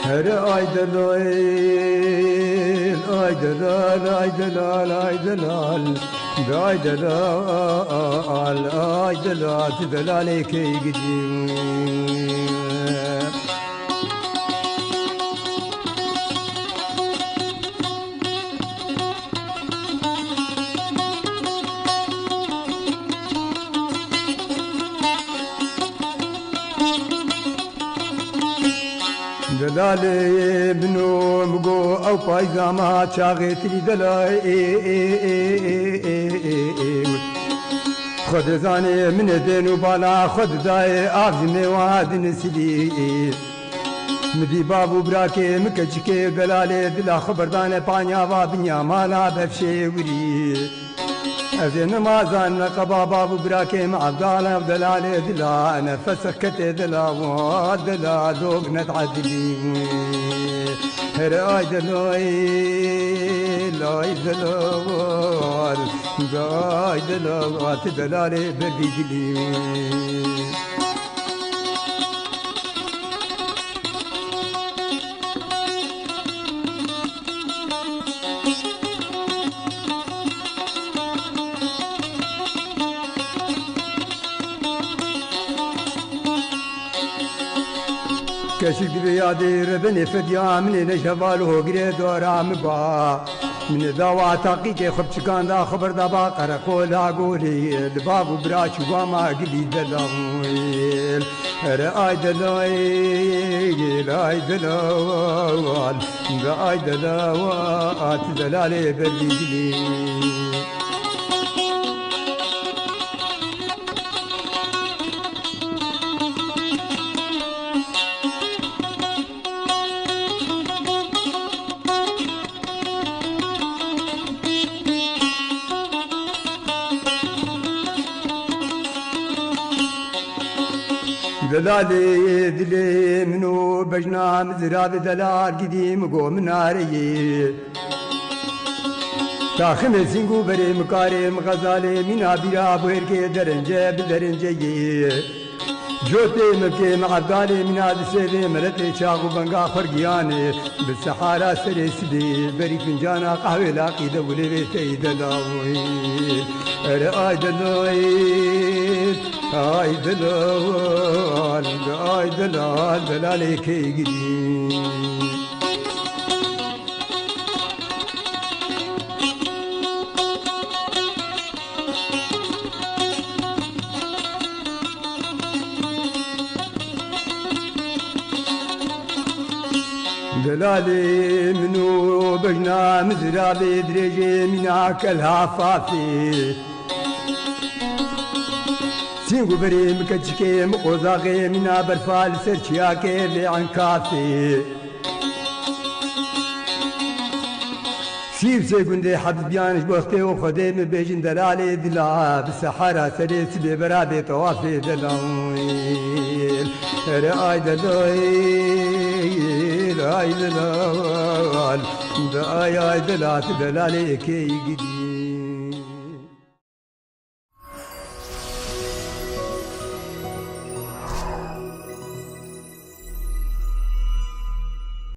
هر آی دلال آی دلال آی دلال آی دلال آی دلال آی دلال دلالی کی گدیم دلالي بنو مقو او بايزاما شاغتري دلالي خد زاني من دين وبالا خد داي عظمي واد نسلي مدي بابو براكي مكجكي دلالي دلا خبردان بانيا وابنيا مالا بفشي وري أزين ما زان قبا بابو براكي عبدالله بدلالي دلا نفسك دلا ودلا ذوق نتعدلي هراي دلاي لاي دلال داي دلا تدلالي ببيدلي كشك بيادي ربني فديا من نشفاله قريد ورام با من دوا تاقيك خبش كان دا خبر دا باقر قولا قولي الباب براش وما قلي دلويل رأي دلويل اي دلوال رأي دلوات دلالي بريجلي دلالي دلي منو بجنا مزراب دلال قديم قوم ناري تاخم سنگو بري مكارم غزالي منا بيرا بويركي درنجة بدرنجة جوتي مكي معبدالي منا دسيدي ملتي شاغو بنقا خرقياني بالسحارة سري سدي بري فنجانا قهوة لاقي دولي بيتي دلاوي رأي دلوي آي دلال آي دلال دلالي كي قديم دلالي منو بجنا مزرابي دريجي مناك الهافافي سينغو بري مكجكي مقوزاغي منا برفال سرشياكي لعن كافي سيف سيقندي حبز بيانش بوختي وخدي من بيجن دلالي دلا بالسحارة سريس ببرابي طوافي دلاويل رأي دلويل آي دلال دلالي كي قديم